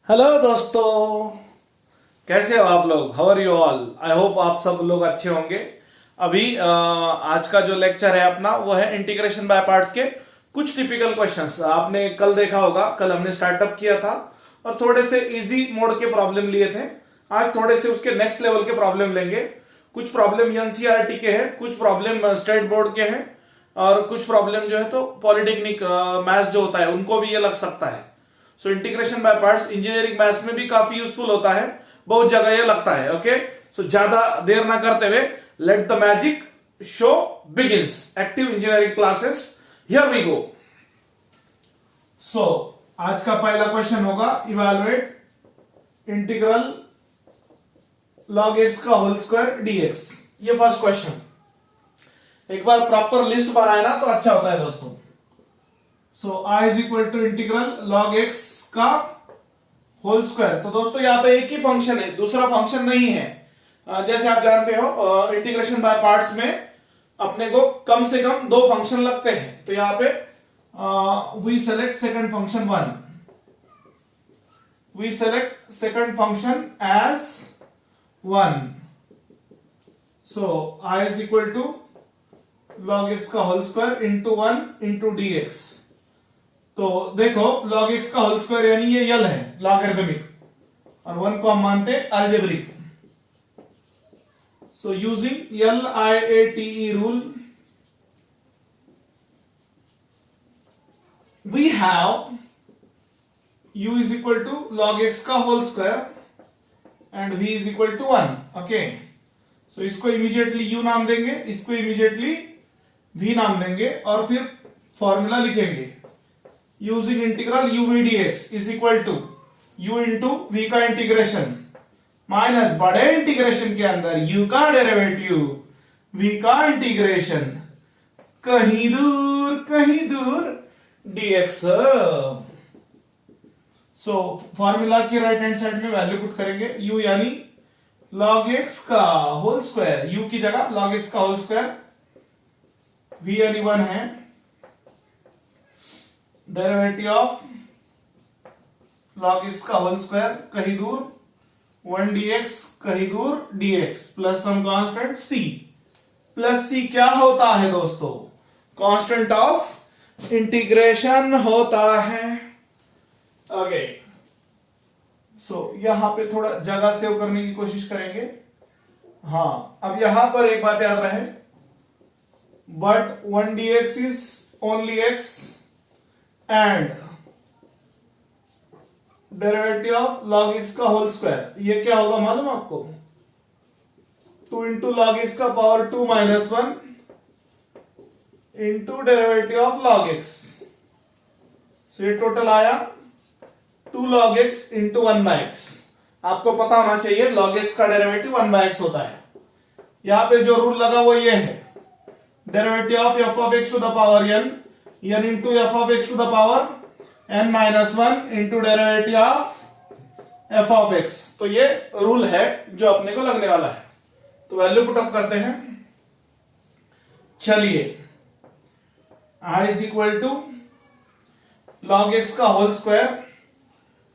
Hello दोस्तों, कैसे हो आप लोग? How are you all? I hope आप सब लोग अच्छे होंगे। अभी आज का जो लेक्चर है अपना वो है इंटीग्रेशन बाय पार्ट्स के कुछ टिपिकल क्वेश्चंस। आपने कल देखा होगा, कल हमने स्टार्टअप किया था और थोड़े से इजी मोड के प्रॉब्लम लिए थे। आज थोड़े से उसके नेक्स्ट लेवल के प्रॉब्लम लेंगे। कुछ प्रॉब्लम एनसीईआरटी के हैं, कुछ प्रॉब्लम स्टेट बोर्ड के हैं और कुछ प्रॉब्लम जो है तो पॉलिटेक्निक मैथ्स जो होता है उनको भी ये लग सकता है। So integration by parts engineering maths में भी काफी यूजफुल होता है, बहुत जगह ये लगता है। ओके, सो ज्यादा देर ना करते हुए let the magic show begins. Active engineering classes, here we go. So आज का पहला क्वेश्चन होगा इवैल्यूएट इंटीग्रल log x का होल स्क्वायर dx। ये फर्स्ट क्वेश्चन। एक बार प्रॉपर लिस्ट बनाए ना तो अच्छा होता है दोस्तों। So i is equal to integral log x का होल स्क्वायर। तो दोस्तों यहाँ पे एक ही फंक्शन है, दूसरा फंक्शन नहीं है। जैसे आप जानते हो इंटीग्रेशन बाय पार्ट्स में अपने को कम से कम दो फंक्शन लगते हैं। तो यहाँ पे we select second function 1, we select second function as 1। So i is equal to log x का whole square into 1 into dx। तो देखो log x का होल स्क्वायर यानी ये यल है लॉगरिथमिक, और 1 को हम मानते algebraic. So using LIATE rule we have u is equal to log x का whole square and v is equal to 1। Okay, so इसको इमीडिएटली u नाम देंगे, इसको इमीडिएटली v नाम देंगे और फिर फॉर्मूला लिखेंगे using integral u v dx is equal to u into v का इंटीग्रेशन माइनस बड़े इंटीग्रेशन के अंदर u का डेरिवेटिव v का इंटीग्रेशन कहीं दूर dx। सो फॉर्मूला की राइट हैंड साइड में वैल्यू पुट करेंगे u यानी log x का होल स्क्वायर, u की जगह log x का होल स्क्वायर, v यानी 1 है, डेरिवेटिव ऑफ log x का होल स्क्वायर कहीं दूर 1 dx कहीं दूर dx plus some constant c। Plus c क्या होता है दोस्तों? कांस्टेंट ऑफ इंटीग्रेशन होता है। ओके, सो यहां पे थोड़ा जगह सेव करने की कोशिश करेंगे। हाँ, अब यहां पर एक बात याद रहे, but 1 dx is only x and derivative of log x का होल स्क्वायर ये क्या होगा मालूम आपको? 2 इंटू log x का power 2 minus 1 into derivative of log x। तो ये टोटल आया 2 log x into 1 by x। आपको पता होना चाहिए log x का डेरिवेटिव 1 बाय x होता है। यहां पे जो रूल लगा वो ये है, derivative of f of x to the power n into f of x to the power n minus 1 into derivative of f of x। तो ये रूल है जो अपने को लगने वाला है। तो वैल्यू पुट अप करते हैं। चलिए, i is equal to log x का होल स्क्वायर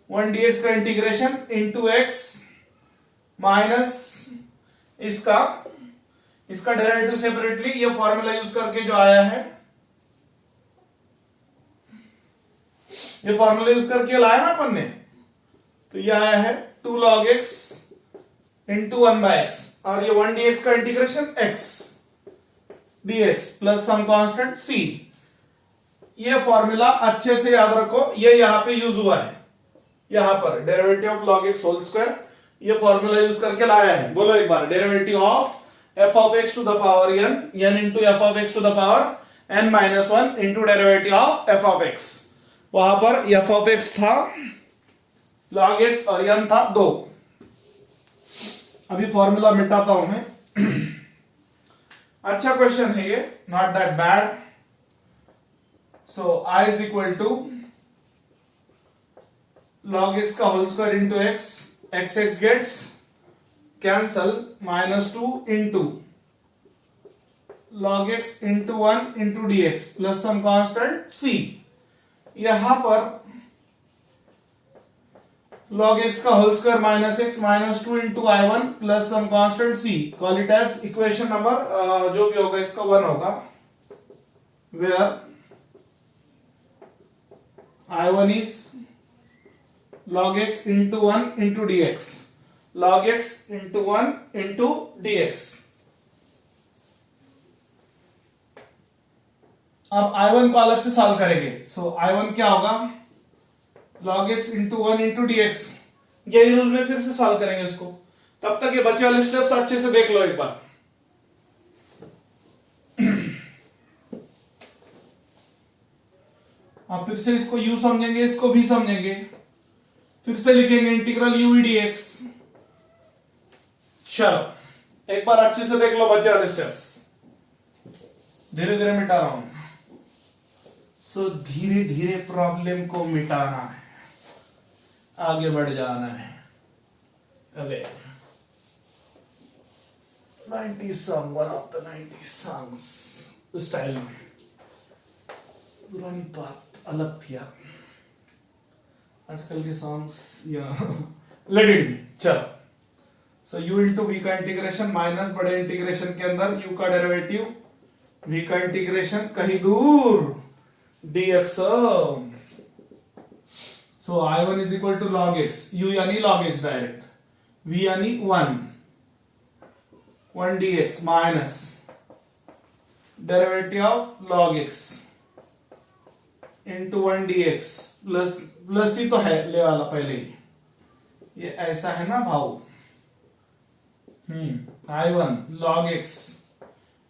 1 dx का इंटीग्रेशन इंटू x माइनस इसका डेरिवेटिव सेपरेटली, ये फॉर्मूला यूज करके जो आया है, ये फॉर्मूला यूज करके लाया ना अपन ने, तो ये आया है 2 log x into 1 by x और ये 1 dx का integration x dx plus some constant c। ये फॉर्मूला अच्छे से याद रखो, ये यहां पे यूज हुआ है, यहां पर derivative of log x whole square ये फॉर्मूला यूज करके लाया है। बोलो एक बार, derivative of f of x to the power n into f of x to the power n minus 1 into derivative of f of x। वहां पर f of x था log x और n था 2। अभी फॉर्मूला मिटाता हूं मैं। अच्छा question है ये, not that bad. So i is equal to log x का whole square into x gets cancel minus 2 into log x into 1 into dx plus some constant c। यहां पर log x का whole square minus x minus 2 into I one plus some constant c, call it as equation number जो भी होगा इसका 1 होगा, where I1 is log x into 1 into dx, log x into 1 into dx. अब I1 को अलग से solve करेंगे, सो I1 क्या होगा, log x into 1 into dx, यही रूल में फिर से सॉल्व करेंगे इसको। तब तक ये बचे वाले स्टेप्स अच्छे से देख लो एक बार। अब फिर से इसको u समझेंगे, इसको भी समझेंगे, फिर से लिखेंगे इंटीग्रल u dx। चलो एक बार अच्छे से देख लो बच्चे वाले स्टेप्स, धीरे धीरे मिटा रहा हूं। सो धीरे धीरे प्रॉब्लम को मिटाना है, आगे बढ़ जाना है। अबे 90 song, one of the 90 songs style में, पुरानी बात अलग थी यार, आजकल के सॉन्ग्स या लेट इट बी। चलो सो u इंटू वी का इंटीग्रेशन माइनस बड़े इंटीग्रेशन के अंदर u का डेरिवेटिव, v का इंटीग्रेशन कहीं दूर dx। So I1 is equal to log x, u यानी log x डायरेक्ट, v यानी 1 dx minus derivative of log x into 1 dx plus ही तो है ले वाला पहले ही, ये ऐसा है ना भाव। I1 log x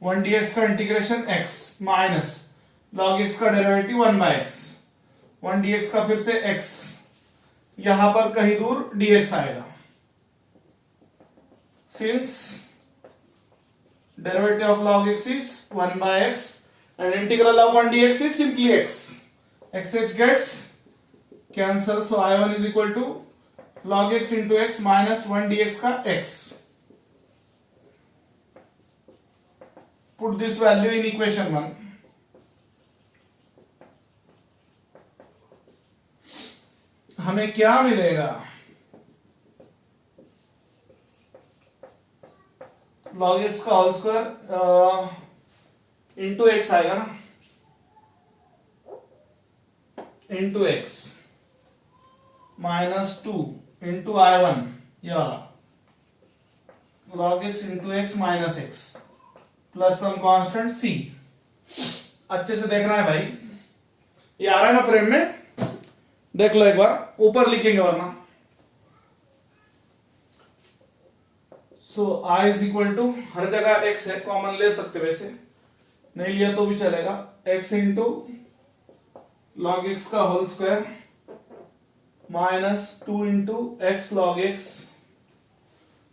1 dx का integration x minus log x का डेरिवेटिव 1 बाय x, 1 dx का फिर से x, यहां पर कहीं दूर dx आएगा, since derivative of log x is 1 by x and integral of 1 dx is simply x, x gets cancel, so I1 is equal to log x into x minus 1 dx का x. Put this value in equation 1. हमें क्या मिलेगा, log x का whole square into x आएगा ना, into x minus 2 into I1 ये वाला, log x into x minus x plus some constant c। अच्छे से देखना है भाई, ये आ रहा है ना फ्रेम में, देख लो एक बार, ऊपर लिखेंगे वरना। सो I इज इक्वल टू, हर जगह x है, कॉमन ले सकते वैसे, नहीं लिया तो भी चलेगा, x इंटू log x का whole square minus 2 into x log x,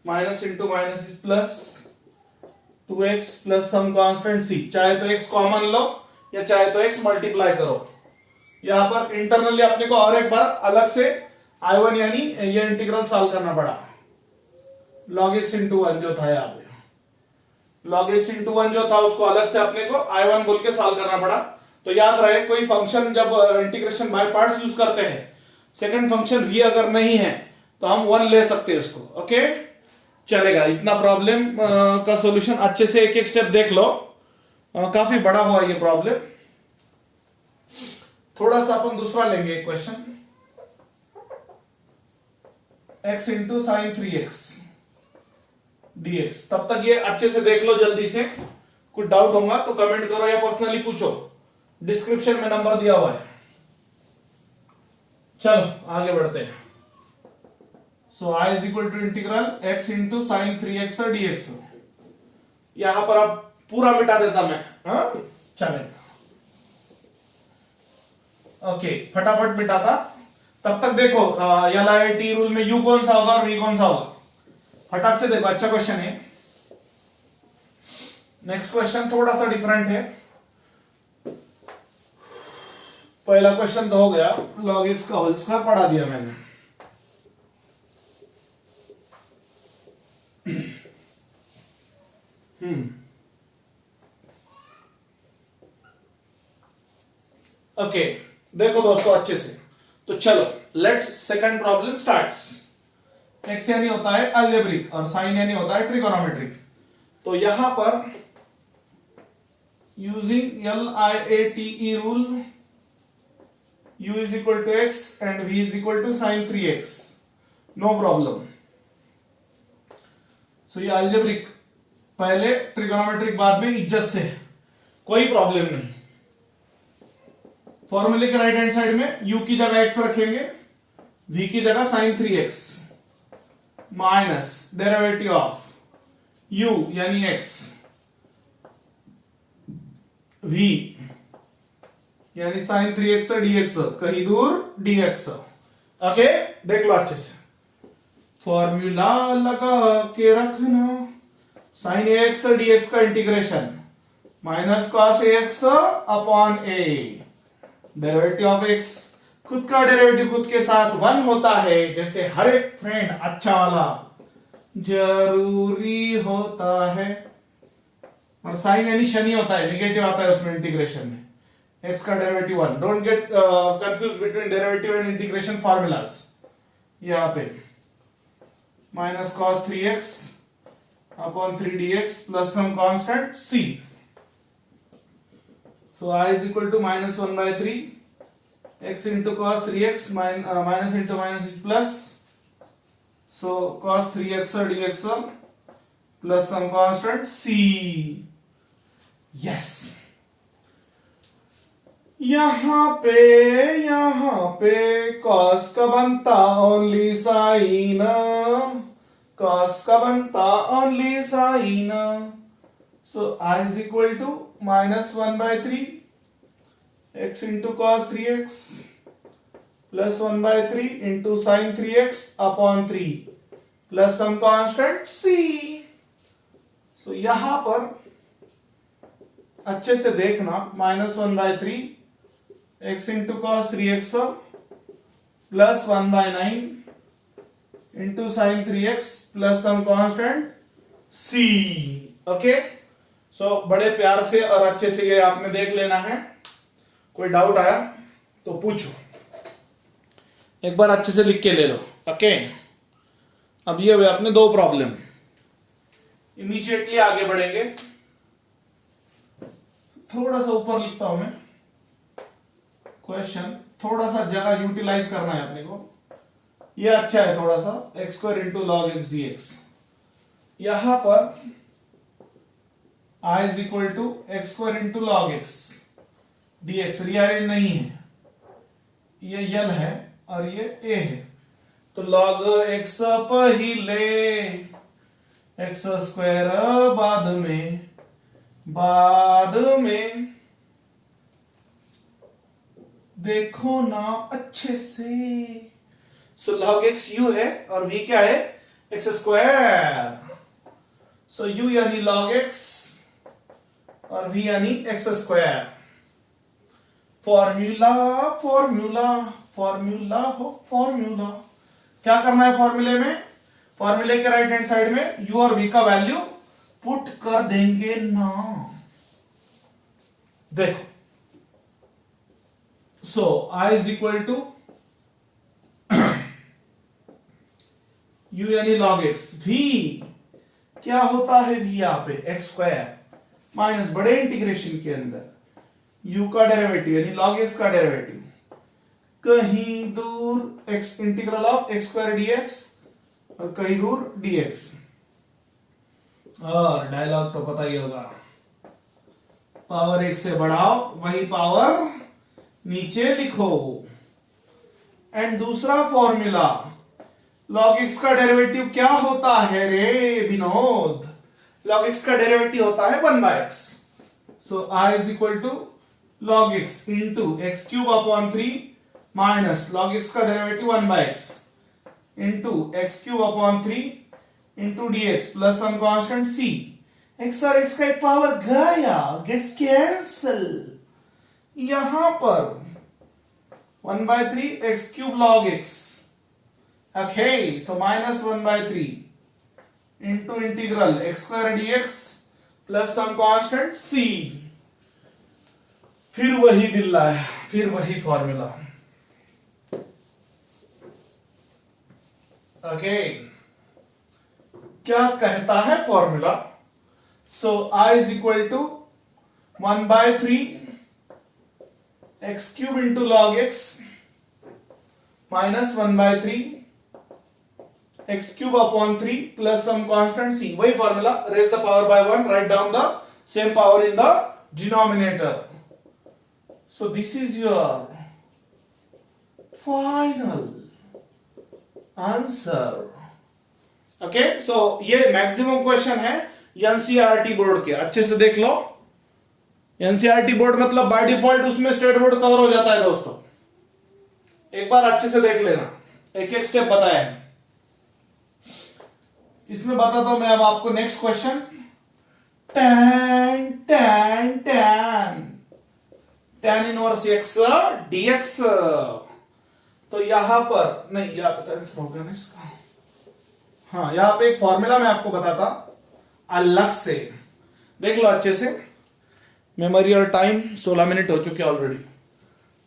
minus into minus is plus 2x plus some constant c, चाहे तो x कॉमन लो या चाहे तो x मल्टीप्लाई करो। यहां पर इंटरनली अपने को और एक बार अलग से I1 यानी ये इंटीग्रल सॉल्व करना पड़ा, log x इंटू 1 जो था यहाँ पे, log x इंटू 1 जो था उसको अलग से अपने को I1 बोल के सॉल्व करना पड़ा। तो याद रहे, कोई फंक्शन जब इंटीग्रेशन बाय पार्ट्स यूज करते हैं, सेकंड फंक्शन भी अगर नहीं है तो हम 1 ले सकते हैं उसको, ओके चलेगा। इतना प्रॉब्लम का सॉल्यूशन अच्छे से एक एक स्टेप देख लो, काफी बड़ा हुआ ये प्रॉब्लम। थोड़ा सा अपन दूसरा लेंगे question, x into sine 3x dx। तब तक ये अच्छे से देख लो जल्दी से, कुछ डाउट होगा तो कमेंट करो या पर्सनली पूछो, डिस्क्रिप्शन में नंबर दिया हुआ है। चलो आगे बढ़ते हैं। So I is equal to integral x into sine 3x dx। यहां पर अब पूरा मिटा देता मैं, चलेगा, ओके फटाफट मिटाता। तब तक देखो LIT रूल में u कौन सा होगा और v कौन सा होगा, फटाक से देखो, अच्छा क्वेश्चन है। नेक्स्ट क्वेश्चन थोड़ा सा डिफरेंट है, पहला क्वेश्चन तो हो गया, log x का होल स्क्वायर पढ़ा दिया मैंने। ओके देखो दोस्तों अच्छे से, तो चलो let's second problem starts. X यानी होता है अलजेब्रिक और साइन यानी होता है ट्रिगोनोमेट्रिक। तो यहां पर using LIATE rule, u is equal to x and v is equal to sin 3x, no problem। so ये अलजेब्रिक पहले, ट्रिगोनोमेट्रिक बाद में, इज्जत से, कोई प्रॉब्लम नहीं। फॉर्मूले के राइट हैंड साइड में u की जगह x रखेंगे, v की जगह sin 3x minus derivative of u यानी x, v यानी sin 3x dx, कहीं दूर dx। ओके, देख लो अच्छे से, फॉर्मूला लगा के रखना। sin ax dx का integration minus cos ax upon a, derivative of x, खुद का डेरिवेटिव खुद के साथ 1 होता है, जैसे हर एक फ्रेंड अच्छा वाला जरूरी होता है। और साइन यानी शनि होता है, निगेटिव आता है उसमें इंटीग्रेशन में, x का derivative 1। Don't get confuse between derivative and integration formulas. यहाँ पे minus cos 3x upon 3dx plus some constant c। so I is equal to minus 1 by 3 x into cos 3x minus into minus is plus, so cos 3x dx plus some constant c। yes, यहाँ पे cos का बनता only sin, cos का बनता only sin। so I is equal to minus 1 by 3 x into cos 3x plus 1 by 3 into sin 3x upon 3 plus some constant c। so यहां पर अच्छे से देखना, minus 1 by 3 x into cos 3x plus 1 by 9 into sin 3x plus some constant c। Okay, so बड़े प्यार से और अच्छे से ये आपने देख लेना है। कोई डाउट आया तो पूछो, एक बार अच्छे से लिख के ले लो। ओके, अब ये हुए अपने दो प्रॉब्लम। इमीडिएटली आगे बढ़ेंगे, थोड़ा सा ऊपर लिखता हूं मैं क्वेश्चन, थोड़ा सा जगह यूटिलाइज करना है अपने को। ये अच्छा है थोड़ा सा, x square into log x D x. यहां पर I is equal to x square into log x dx, रियरेंज नहीं है, ये यल है और ये a है, तो log x पहिले, x स्क्वायर बाद में देखो ना अच्छे से। सो log x u है और v क्या है, x स्क्वायर। सो u यानी log x और v यानी एक्स स्क्वायर। फॉर्मूला क्या करना है फॉर्मूले में, फॉर्मूले के राइट हैंड साइड में u और v का वैल्यू पुट कर देंगे ना। देखो, so I is equal to u यानी log x, v क्या होता है, v यहां पे एक्स स्क्वायर माइनस बड़े इंटीग्रेशन के अंदर u का डेरिवेटिव यानी log x का डेरिवेटिव, कहीं दूर x integral of x square dx और कहीं दूर dx। और डायलॉग तो पता ही होगा, पावर एक से बढ़ाओ वही पावर नीचे लिखो। एंड दूसरा फॉर्मूला, log x का डेरिवेटिव क्या होता है रे विनोद, log x का डेरिवेटिव होता है 1 by x। so I is equal to log x into x cube upon 3 minus log x का derivative 1 by x into x cube upon 3 into dx plus some constant c। x और x का एक power गया, gets cancel. यहां पर 1 by 3 x cube log x। okay, so minus 1 by 3 into integral x square dx plus some constant c। फिर वही दिल्ला है, फिर वही फॉर्मूला। ओके, क्या कहता है formula? So I is equal to 1/3 x cube into log x minus 1/3 x cube upon 3 plus some constant c. वही formula, raise the power by 1, right down the same power in the denominator. So this is your final answer. Okay, so ये maximum question है NCERT board के. अच्छे से देख लो. NCERT board मतलब by default उसमें स्टेट बोर्ड कवर हो जाता है दोस्तों. एक बार अच्छे से देख लेना, एक एक स्टेप बताया है इसमें. बताता हूं मैं अब आपको next question. tan tan tan tan inverse x dx. तो यहां पर नहीं, यहां पे आंसर हो गया ना इसका. हाँ, यहां पे एक फॉर्मूला मैं आपको बताता अलग से. देख लो अच्छे से. मेमोरी और टाइम 16 मिनट हो चुके ऑलरेडी.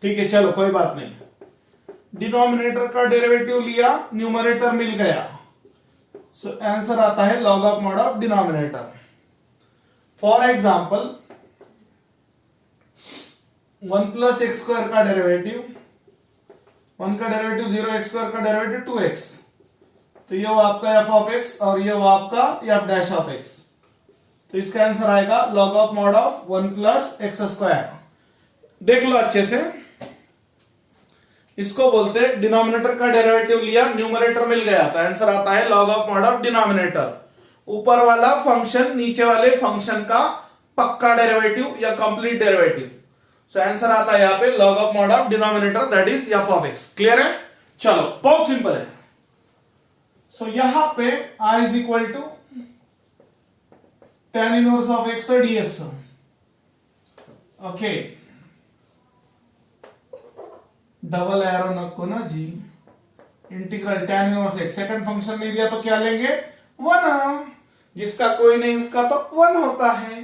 ठीक है, चलो कोई बात नहीं. डिनोमिनेटर का डेरिवेटिव लिया, न्यूमरेटर मिल गया. सो आंसर आता है log of mod of denominator. For example 1 plus x square का डेरिवेटिव, 1 का डेरिवेटिव 0, एक्स स्क्वायर का डेरिवेटिव 2x. तो ये वो आपका f ऑफ x और ये वो आपका f डैश ऑफ x. तो इसका आंसर आएगा log of mod of 1 plus x square. देख लो अच्छे से. इसको बोलते हैं डिनोमिनेटर का डेरिवेटिव लिया, न्यूमरेटर मिल गया, तो आंसर आता है log of mod of denominator. ऊपर वाला फंक्शन नीचे वाले फंक्शन का पक्का डेरिवेटिव या कंप्लीट डेरिवेटिव. सो आंसर आता है यहाँ पे log of mod of denominator, that is f of x. Clear है? चलो, बहुत सिंपल है. सो यहां पे I is equal to tan inverse of x dx. Okay, double arrow नको ना जी. Integral tan inverse x second function में दिया तो क्या लेंगे? 1. जिसका कोई नहीं उसका तो 1 होता है.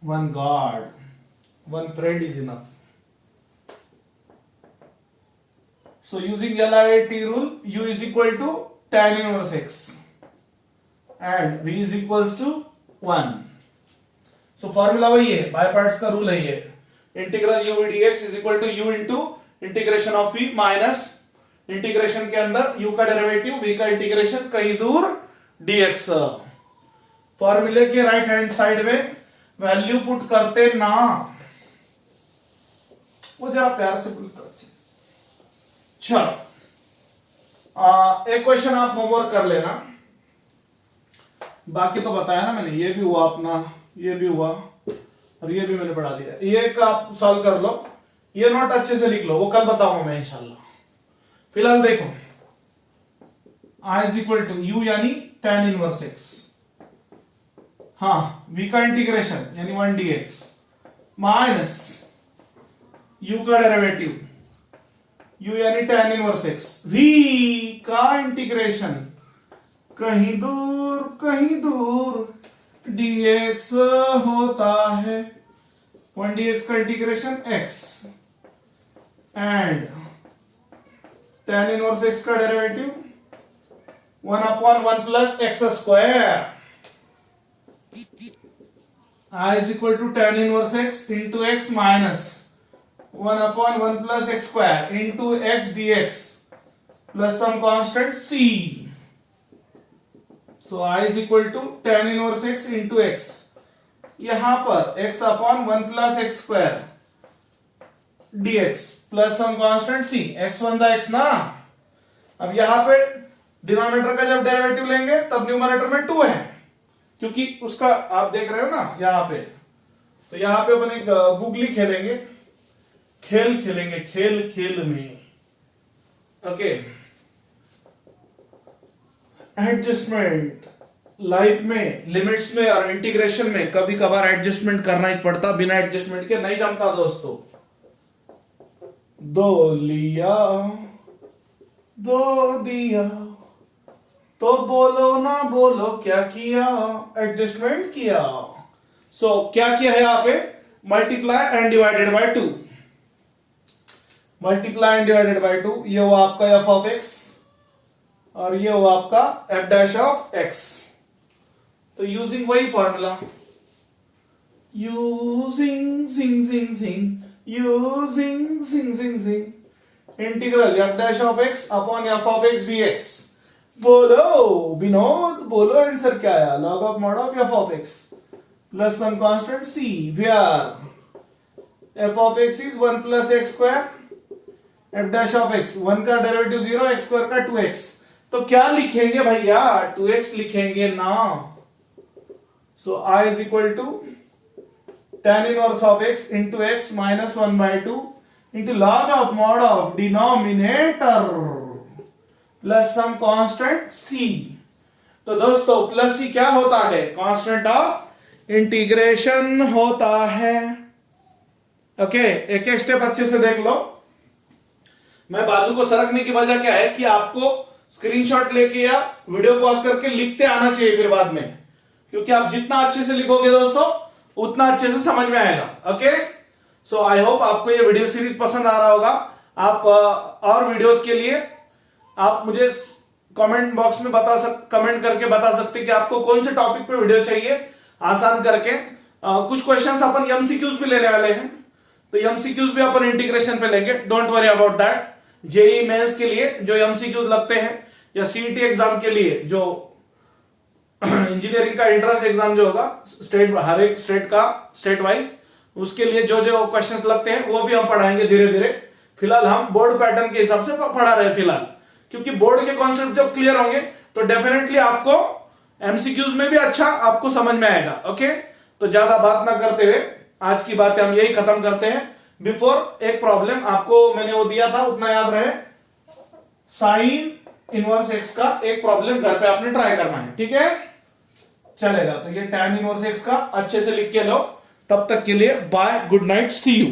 One God, one friend is enough. So using LIT rule, u is equal to tan inverse x and v is equals to 1. So formula वही है, बाय पार्ट्स का रूल है ये. Integral u dx is equal to u into integration of v minus integration के अंदर u का derivative, v का integration कहीं दूर dx. फॉर्मूले के राइट हैंड साइड में वैल्यू पुट करते ना, वो जरा प्यार से पुट करते. चलो, एक क्वेश्चन आप होमवर्क कर लेना. बाकी तो बताया ना मैंने. ये भी हुआ अपना, ये भी हुआ और ये भी मैंने पढ़ा दिया. ये एक आप सॉल्व कर लो. ये नोट अच्छे से लिख लो, वो कल बताऊंगा मैं इंशाल्लाह. फिलहाल देखो, I is equal to u यानी tan इनवर्स x, हाँ v का इंटीग्रेशन यानी 1 dx माइनस u का डेरिवेटिव u यानी tan इनवर्स x, v का इंटीग्रेशन कहीं दूर dx होता है. 1 dx का integration x and tan inverse x का derivative 1 upon 1 plus x square. I is equal to tan inverse x into x minus 1 upon 1 plus x square into x dx plus some constant c. So I is equal to tan inverse x into x. यहां पर x upon 1 plus x square dx plus some constant c. x1 था x ना. अब यहां पे denominator का जब derivative लेंगे तब न्यूमरेटर में 2 है, क्योंकि उसका आप देख रहे हो ना यहां पे. तो यहां पे अपन एक गुगली खेलेंगे, खेल में. ओके, एडजस्टमेंट लाइफ में, लिमिट्स में और इंटीग्रेशन में कभी कभार एडजस्टमेंट करना ही पड़ता. बिना एडजस्टमेंट के नहीं जमता दोस्तों. 2 लिया 2 दिया तो बोलो ना बोलो क्या किया? एडजस्टमेंट किया. सो क्या किया है यहां पे? Multiply and divided by 2. Multiply and divided by 2. ये वो आपका f ऑफ x और ये हुआ आपका एफ डैश ऑफ एक्स। तो यूजिंग वही formula, using integral f dash of x upon f of x dx. बोलो विनोद, बोलो आंसर क्या आया? Log of mod of f of x plus some constant c where f of x is 1 plus x square f dash of x, 1 का derivative 0, x square का 2x। तो क्या लिखेंगे भैया? 2x लिखेंगे ना। So I is equal to tan inverse of x into x minus 1/2 into log of mod of denominator plus some constant c। तो दोस्तों प्लस c क्या होता है? कांस्टेंट ऑफ इंटीग्रेशन होता है। ओके, एक एक स्टेप अच्छे से देख लो। मैं बाजू को सरकने की वजह क्या है कि आपको स्क्रीनशॉट लेके या वीडियो पॉज करके लिखते आना चाहिए फिर बाद में, क्योंकि आप जितना अच्छे से लिखोगे दोस्तों उतना अच्छे से समझ में आएगा। ओके, सो आई होप आपको ये वीडियो सीरीज पसंद आ रहा होगा। आप और वीडियोस के लिए आप मुझे कमेंट बॉक्स में कमेंट करके बता सकते कि आपको कौन से टॉपिक पे वीडियो चाहिए, आसान करके। कुछ क्वेश्चंस अपन एमसीक्यूज भी लेने वाले हैं, तो एमसीक्यूज भी अपन इंटीग्रेशन पे लेंगे, don't worry about that. JEE Mains के लिए जो एमसीक्यूज लगते हैं या सीईटी एग्जाम के लिए जो इंजीनियरिंग का एंट्रेंस एग्जाम जो होगा स्टेट, हर एक स्टेट का स्टेट वाइज, उसके लिए जो जो क्वेश्चंस लगते हैं वो भी हम पढ़ाएंगे धीरे धीरे। फिलहाल हम बोर्ड पैटर्न के हिसाब से पढ़ा रहे हैं फिलहाल, क्योंकि बोर्ड के कॉन्सेप्ट जब क्लियर होंगे तो डेफिनेटली आपको एमसीक्यूज में भी अच्छा आपको समझ में आएगा। ओके, तो ज्यादा बात ना करते हुए आज की बातें हम यही खत्म करते हैं। बिफोर एक प्रॉब्लम आपको मैंने वो दिया था, उतना याद रहे, साइन इनवर्स एक्स का एक प्रॉब्लम घर पे आपने ट्राई करना है, ठीक है? चलेगा। तो ये tan इनवर्स एक्स का अच्छे से लिख के लो। तब तक के लिए bye, good night, see you.